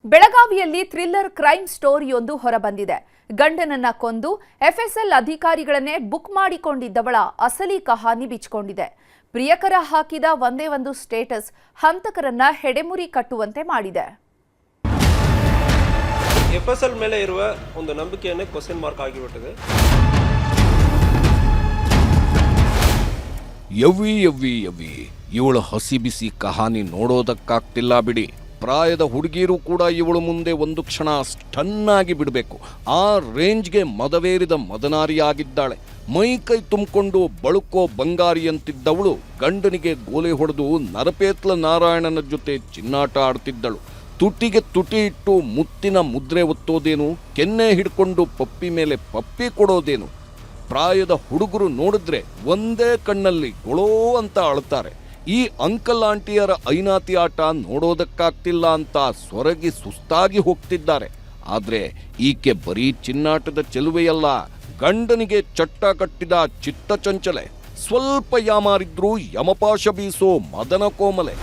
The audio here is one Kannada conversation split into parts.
ಬೆಳಗಾವಿಯಲ್ಲಿ ಥ್ರಿಲ್ಲರ್ ಕ್ರೈಮ್ ಸ್ಟೋರಿಯೊಂದು ಹೊರಬಂದಿದೆ. ಗಂಡನನ್ನ ಕೊಂದು ಎಫ್ಎಸ್ಎಲ್ ಅಧಿಕಾರಿಗಳನ್ನೇ ಬುಕ್ ಮಾಡಿಕೊಂಡಿದ್ದವಳ ಅಸಲಿ ಕಹಾನಿ ಬಿಚ್ಚಿಕೊಂಡಿದೆ. ಪ್ರಿಯಕರ ಹಾಕಿದ ಒಂದೇ ಒಂದು ಸ್ಟೇಟಸ್ ಹಂತಕರನ್ನ ಹೆಡೆಮುರಿ ಕಟ್ಟುವಂತೆ ಮಾಡಿದೆ. ಎಫ್ಎಸ್ಎಲ್ ಮೇಲೆ ಇರುವ ಒಂದು ನಂಬಿಕೆಯನ್ನೇ ಕ್ವೆಶ್ಚನ್ ಮಾರ್ಕ್ ಆಗಿಬಿಟ್ಟಿದೆ. ಯವ್ವಿ ಇವಳು ಹಸಿ ಬಿಸಿ ಕಹಾನಿ ನೋಡೋದಕ್ಕಾಗ್ತಿಲ್ಲ ಬಿಡಿ. ಪ್ರಾಯದ ಹುಡುಗಿಯರು ಕೂಡ ಇವಳು ಮುಂದೆ ಒಂದು ಕ್ಷಣ ಸ್ಟನ್ ಆಗಿ ಬಿಡಬೇಕು. ಆ ರೇಂಜ್ಗೆ ಮದವೇರಿದ ಮದನಾರಿಯಾಗಿದ್ದಾಳೆ. ಮೈ ಕೈ ತುಂಬಿಕೊಂಡು ಬಳುಕೋ ಬಂಗಾರಿಯಂತಿದ್ದವಳು ಗಂಡನಿಗೆ ಗೋಲೆ ಹೊಡೆದು ನರಪೇತ್ಲ ನಾರಾಯಣನ ಜೊತೆ ಚಿನ್ನಾಟ ಆಡ್ತಿದ್ದಳು. ತುಟಿಗೆ ತುಟಿ ಇಟ್ಟು ಮುತ್ತಿನ ಮುದ್ರೆ ಒತ್ತೋದೇನು, ಕೆನ್ನೆ ಹಿಡ್ಕೊಂಡು ಪಪ್ಪಿ ಮೇಲೆ ಪಪ್ಪಿ ಕೊಡೋದೇನು. ಪ್ರಾಯದ ಹುಡುಗರು ನೋಡಿದ್ರೆ ಒಂದೇ ಕಣ್ಣಲ್ಲಿ ಗೊಳೋ ಅಂತ ಅಳ್ತಾರೆ. ಈ ಅಂಕಲ್ ಆಂಟಿಯರ ಐನಾತಿ ಆಟ ನೋಡೋದಕ್ಕಾಗ್ತಿಲ್ಲ ಅಂತ ಸೊರಗಿ ಸುಸ್ತಾಗಿ ಹೋಗ್ತಿದ್ದಾರೆ. ಆದ್ರೆ ಈಕೆ ಬರೀ ಚಿನ್ನಾಟದ ಚೆಲುವೆಯಲ್ಲ, ಗಂಡನಿಗೆ ಚಟ್ಟ ಕಟ್ಟಿದ ಚಿತ್ತ ಚಂಚಲೆ. ಸ್ವಲ್ಪ ಯಾಮಾರಿದ್ರೂ ಯಮಪಾಶ ಬೀಸೋ ಮದನ ಕೋಮಲೆ.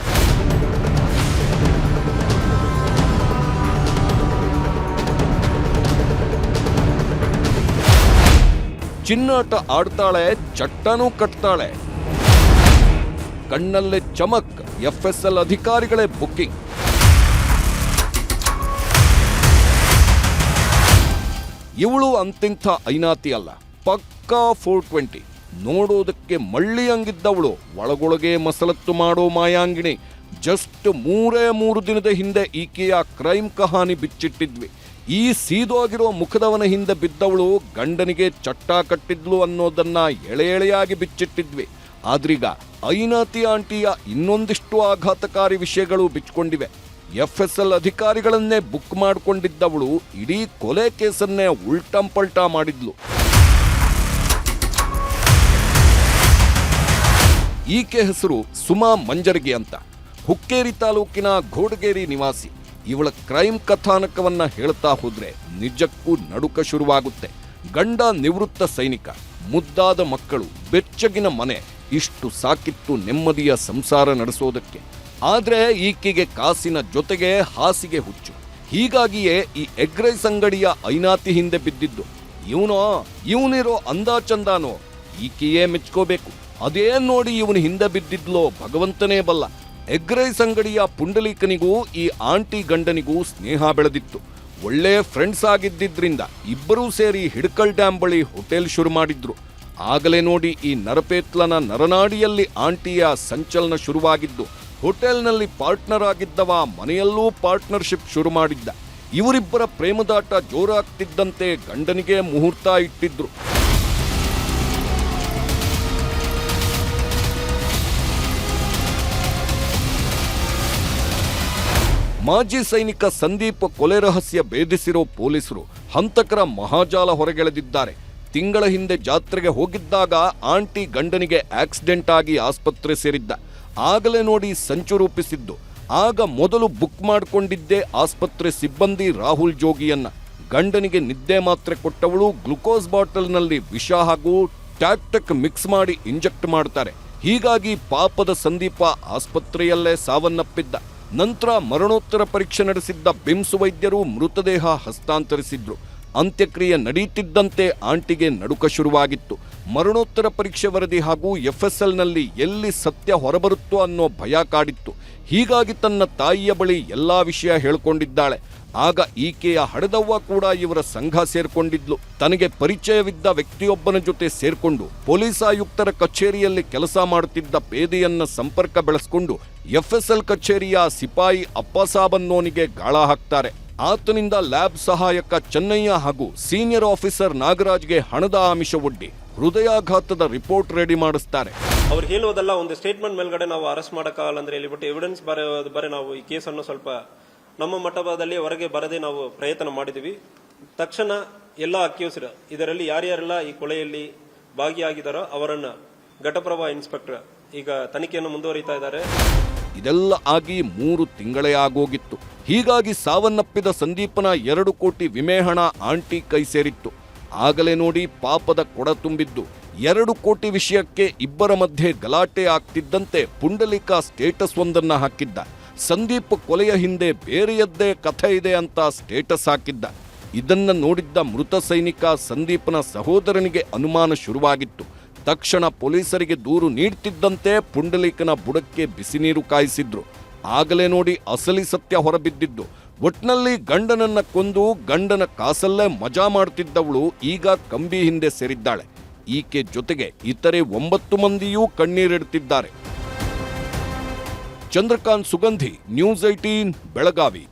ಚಿನ್ನಾಟ ಆಡ್ತಾಳೆ, ಚಟ್ಟನೂ ಕಟ್ತಾಳೆ. ಕಣ್ಣಲ್ಲೇ ಚಮಕ್, ಎಫ್ಎಸ್ಎಲ್ ಅಧಿಕಾರಿಗಳೇ ಬುಕ್ಕಿಂಗ್. ಇವಳು ಅಂತಿಂಥ ಐನಾತಿ ಅಲ್ಲ, ಪಕ್ಕಾ 420. ನೋಡೋದಕ್ಕೆ ಮಳ್ಳಿಯಂಗಿದ್ದವಳು, ಒಳಗೊಳಗೆ ಮಸಲತ್ತು ಮಾಡೋ ಮಾಯಾಂಗಿಣಿ. ಜಸ್ಟ್ 3 ದಿನದ ಹಿಂದೆ ಈಕೆಯ ಕ್ರೈಮ್ ಕಹಾನಿ ಬಿಚ್ಚಿಟ್ಟಿದ್ವಿ. ಈ ಸೀದೋಗಿರೋ ಮುಖದವನ ಹಿಂದೆ ಬಿದ್ದವಳು ಗಂಡನಿಗೆ ಚಟ್ಟ ಕಟ್ಟಿದ್ಲು ಅನ್ನೋದನ್ನ ಎಳೆಯಾಗಿ ಬಿಚ್ಚಿಟ್ಟಿದ್ವಿ. ಆದ್ರೀಗ ಐನಾತಿ ಆಂಟಿಯ ಇನ್ನೊಂದಿಷ್ಟು ಆಘಾತಕಾರಿ ವಿಷಯಗಳು ಬಿಚ್ಕೊಂಡಿವೆ. ಎಫ್ಎಸ್ಎಲ್ ಅಧಿಕಾರಿಗಳನ್ನೇ ಬುಕ್ ಮಾಡಿಕೊಂಡಿದ್ದವಳು ಇಡೀ ಕೊಲೆ ಕೇಸನ್ನೇ ಉಲ್ಟಂಪಲ್ಟಾ ಮಾಡಿದ್ಲು. ಈಕೆ ಹೆಸರು ಸುಮಾ ಮಂಜರ್ಗಿ ಅಂತ, ಹುಕ್ಕೇರಿ ತಾಲೂಕಿನ ಘೋಡಗೇರಿ ನಿವಾಸಿ. ಇವಳ ಕ್ರೈಮ್ ಕಥಾನಕವನ್ನ ಹೇಳ್ತಾ ಹೋದ್ರೆ ನಿಜಕ್ಕೂ ನಡುಕ ಶುರುವಾಗುತ್ತೆ. ಗಂಡ ನಿವೃತ್ತ ಸೈನಿಕ, ಮುದ್ದಾದ ಮಕ್ಕಳು, ಬೆಚ್ಚಗಿನ ಮನೆ, ಇಷ್ಟು ಸಾಕಿತ್ತು ನೆಮ್ಮದಿಯ ಸಂಸಾರ ನಡೆಸೋದಕ್ಕೆ. ಆದ್ರೆ ಈಕೆಗೆ ಕಾಸಿನ ಜೊತೆಗೆ ಹಾಸಿಗೆ ಹುಚ್ಚು. ಹೀಗಾಗಿಯೇ ಈ ಎಗ್ ರೈಸ್ ಅಂಗಡಿಯ ಐನಾತಿ ಹಿಂದೆ ಬಿದ್ದಿದ್ದು. ಇವನಿರೋ ಅಂದಾಚಂದಾನೋ ಈಕೆಯೇ ಮೆಚ್ಕೋಬೇಕು. ಅದೇನ್ ನೋಡಿ ಇವನು ಹಿಂದೆ ಬಿದ್ದಿದ್ಲೋ ಭಗವಂತನೇ ಬಲ್ಲ. ಎಗ್ ರೈಸ್ ಅಂಗಡಿಯ ಪುಂಡಲೀಕನಿಗೂ ಈ ಆಂಟಿ ಗಂಡನಿಗೂ ಸ್ನೇಹ ಬೆಳೆದಿತ್ತು. ಒಳ್ಳೆ ಫ್ರೆಂಡ್ಸ್ ಆಗಿದ್ದಿದ್ರಿಂದ ಇಬ್ಬರೂ ಸೇರಿ ಹಿಡ್ಕಲ್ ಡ್ಯಾಮ್ ಬಳಿ ಹೋಟೆಲ್ ಶುರು ಮಾಡಿದ್ರು. ಆಗಲೇ ನೋಡಿ ಈ ನರಪೇತ್ಲನ ನರನಾಡಿಯಲ್ಲಿ ಆಂಟಿಯ ಸಂಚಲನ ಶುರುವಾಗಿದ್ದು. ಹೋಟೆಲ್ನಲ್ಲಿ ಪಾರ್ಟ್ನರ್ ಆಗಿದ್ದವ ಮನೆಯಲ್ಲೂ ಪಾರ್ಟ್ನರ್ಶಿಪ್ ಶುರು ಮಾಡಿದ್ದ. ಇವರಿಬ್ಬರ ಪ್ರೇಮದಾಟ ಜೋರಾಗ್ತಿದ್ದಂತೆ ಗಂಡನಿಗೆ ಮುಹೂರ್ತ ಇಟ್ಟಿದ್ರು. ಮಾಜಿ ಸೈನಿಕ ಸಂದೀಪ್ ಕೊಲೆ ರಹಸ್ಯ ಭೇದಿಸಿರೋ ಪೊಲೀಸರು ಹಂತಕರ ಮಹಾಜಾಲ ಹೊರಗೆಳೆದಿದ್ದಾರೆ. ತಿಂಗಳ ಹಿಂದೆ ಜಾತ್ರೆಗೆ ಹೋಗಿದ್ದಾಗ ಆಂಟಿ ಗಂಡನಿಗೆ ಆಕ್ಸಿಡೆಂಟ್ ಆಗಿ ಆಸ್ಪತ್ರೆ ಸೇರಿದ್ದ. ಆಗಲೇ ನೋಡಿ ಸಂಚು ರೂಪಿಸಿದ್ದು. ಆಗ ಮೊದಲು ಬುಕ್ ಮಾಡಿಕೊಂಡಿದ್ದೇ ಆಸ್ಪತ್ರೆ ಸಿಬ್ಬಂದಿ ರಾಹುಲ್ ಜೋಗಿಯನ್ನ. ಗಂಡನಿಗೆ ನಿದ್ದೆ ಮಾತ್ರೆ ಕೊಟ್ಟವಳು ಗ್ಲುಕೋಸ್ ಬಾಟಲ್ನಲ್ಲಿ ವಿಷ ಹಾಗೂ ಟ್ಯಾಕ್ಟಕ್ ಮಿಕ್ಸ್ ಮಾಡಿ ಇಂಜೆಕ್ಟ್ ಮಾಡ್ತಾರೆ. ಹೀಗಾಗಿ ಪಾಪದ ಸಂದೀಪ ಆಸ್ಪತ್ರೆಯಲ್ಲೇ ಸಾವನ್ನಪ್ಪಿದ್ದ. ನಂತರ ಮರಣೋತ್ತರ ಪರೀಕ್ಷೆ ನಡೆಸಿದ್ದ ಬಿಮ್ಸ್ ವೈದ್ಯರು ಮೃತದೇಹ ಹಸ್ತಾಂತರಿಸಿದ್ರು. ಅಂತ್ಯಕ್ರಿಯೆ ನಡೀತಿದ್ದಂತೆ ಆಂಟಿಗೆ ನಡುಕ ಶುರುವಾಗಿತ್ತು. ಮರಣೋತ್ತರ ಪರೀಕ್ಷೆ ವರದಿ ಹಾಗೂ ಎಫ್ಎಸ್ಎಲ್ನಲ್ಲಿ ಎಲ್ಲಿ ಸತ್ಯ ಹೊರಬರುತ್ತೋ ಅನ್ನೋ ಭಯ ಕಾಡಿತ್ತು. ಹೀಗಾಗಿ ತನ್ನ ತಾಯಿಯ ಬಳಿ ಎಲ್ಲಾ ವಿಷಯ ಹೇಳ್ಕೊಂಡಿದ್ದಾಳೆ. ಆಗ ಈಕೆಯ ಹಡೆದವ್ವ ಕೂಡ ಇವರ ಸಂಘ ಸೇರ್ಕೊಂಡಿದ್ಲು. ತನಗೆ ಪರಿಚಯವಿದ್ದ ವ್ಯಕ್ತಿಯೊಬ್ಬನ ಜೊತೆ ಸೇರ್ಕೊಂಡು ಪೊಲೀಸ್ ಆಯುಕ್ತರ ಕಚೇರಿಯಲ್ಲಿ ಕೆಲಸ ಮಾಡುತ್ತಿದ್ದ ಪೇದೆಯನ್ನ ಸಂಪರ್ಕ ಬೆಳೆಸಿಕೊಂಡು ಎಫ್ಎಸ್ಎಲ್ ಕಚೇರಿಯ ಸಿಪಾಯಿ ಅಪ್ಪಸಾಬನ್ನೋನಿಗೆ ಗಾಳ ಹಾಕ್ತಾರೆ. ಆತನಿಂದ ಲ್ಯಾಬ್ ಸಹಾಯಕ ಚೆನ್ನಯ್ಯ ಹಾಗೂ ಸೀನಿಯರ್ ಆಫೀಸರ್ ನಾಗರಾಜ್ಗೆ ಹಣದ ಆಮಿಷ ಒಡ್ಡಿ ಹೃದಯಾಘಾತದ ರಿಪೋರ್ಟ್ ರೆಡಿ ಮಾಡಿಸ್ತಾರೆ. ಅವ್ರು ಹೇಳುವುದಲ್ಲ, ಒಂದು ಸ್ಟೇಟ್ಮೆಂಟ್ ಮೇಲ್ಗಡೆ ನಾವು ಅರೆಸ್ಟ್ ಮಾಡಕ್ಕಾಗಲ್ಲ ಅಂದ್ರೆ ಹೇಳಿಬಿಟ್ಟು ಎವಿಡೆನ್ಸ್ ಬರೀ ನಾವು ಈ ಕೇಸನ್ನು ಸ್ವಲ್ಪ ನಮ್ಮ ಮಟ್ಟದಲ್ಲಿ ಹೊರಗೆ ಬರದೆ ನಾವು ಪ್ರಯತ್ನ ಮಾಡಿದ್ವಿ. ತಕ್ಷಣ ಎಲ್ಲ ಅಕ್ಯೂಸ್ಡ್ ಇದರಲ್ಲಿ ಯಾರ್ಯಾರೆಲ್ಲ ಈ ಕೊಲೆಯಲ್ಲಿ ಭಾಗಿಯಾಗಿದ್ದಾರೋ ಅವರನ್ನ ಘಟಪ್ರಭಾ ಇನ್ಸ್ಪೆಕ್ಟರ್ ಈಗ ತನಿಖೆಯನ್ನು ಮುಂದುವರಿತಾ ಇದ್ದಾರೆ. ಇದೆಲ್ಲ ಆಗಿ 3 ತಿಂಗಳೇ ಆಗೋಗಿತ್ತು. ಹೀಗಾಗಿ ಸಾವನ್ನಪ್ಪಿದ ಸಂದೀಪನ 2 ಕೋಟಿ ವಿಮೆ ಹಣ ಆಂಟಿ ಕೈ ಸೇರಿತ್ತು. ಆಗಲೇ ನೋಡಿ ಪಾಪದ ಕೊಡ ತುಂಬಿದ್ದು. 2 ಕೋಟಿ ವಿಷಯಕ್ಕೆ ಇಬ್ಬರ ಮಧ್ಯೆ ಗಲಾಟೆ ಆಗ್ತಿದ್ದಂತೆ ಪುಂಡಲಿಕ ಸ್ಟೇಟಸ್ ಒಂದನ್ನ ಹಾಕಿದ್ದ. ಸಂದೀಪ್ ಕೊಲೆಯ ಹಿಂದೆ ಬೇರೆಯದ್ದೇ ಕಥೆ ಇದೆ ಅಂತ ಸ್ಟೇಟಸ್ ಹಾಕಿದ್ದ. ಇದನ್ನ ನೋಡಿದ್ದ ಮೃತ ಸೈನಿಕ ಸಂದೀಪ್ನ ಸಹೋದರನಿಗೆ ಅನುಮಾನ ಶುರುವಾಗಿತ್ತು. ತಕ್ಷಣ ಪೊಲೀಸರಿಗೆ ದೂರು ನೀಡ್ತಿದ್ದಂತೆ ಪುಂಡಲೀಕನ ಬುಡಕ್ಕೆ ಬಿಸಿ ನೀರು ಕಾಯಿಸಿದ್ರು. ಆಗಲೇ ನೋಡಿ ಅಸಲಿ ಸತ್ಯ ಹೊರಬಿದ್ದಿದ್ದು. ಒಟ್ನಲ್ಲಿ ಗಂಡನನ್ನ ಕೊಂದು ಗಂಡನ ಕಾಸಲ್ಲೇ ಮಜಾ ಮಾಡ್ತಿದ್ದವಳು ಈಗ ಕಂಬಿ ಹಿಂದೆ ಸೇರಿದ್ದಾಳೆ. ಈಕೆ ಜೊತೆಗೆ ಇತರೆ 9 ಮಂದಿಯೂ ಕಣ್ಣೀರಿಡ್ತಿದ್ದಾರೆ. ಚಂದ್ರಕಾಂತ್ ಸುಗಂಧಿ, ನ್ಯೂಸ್ 18, ಬೆಳಗಾವಿ.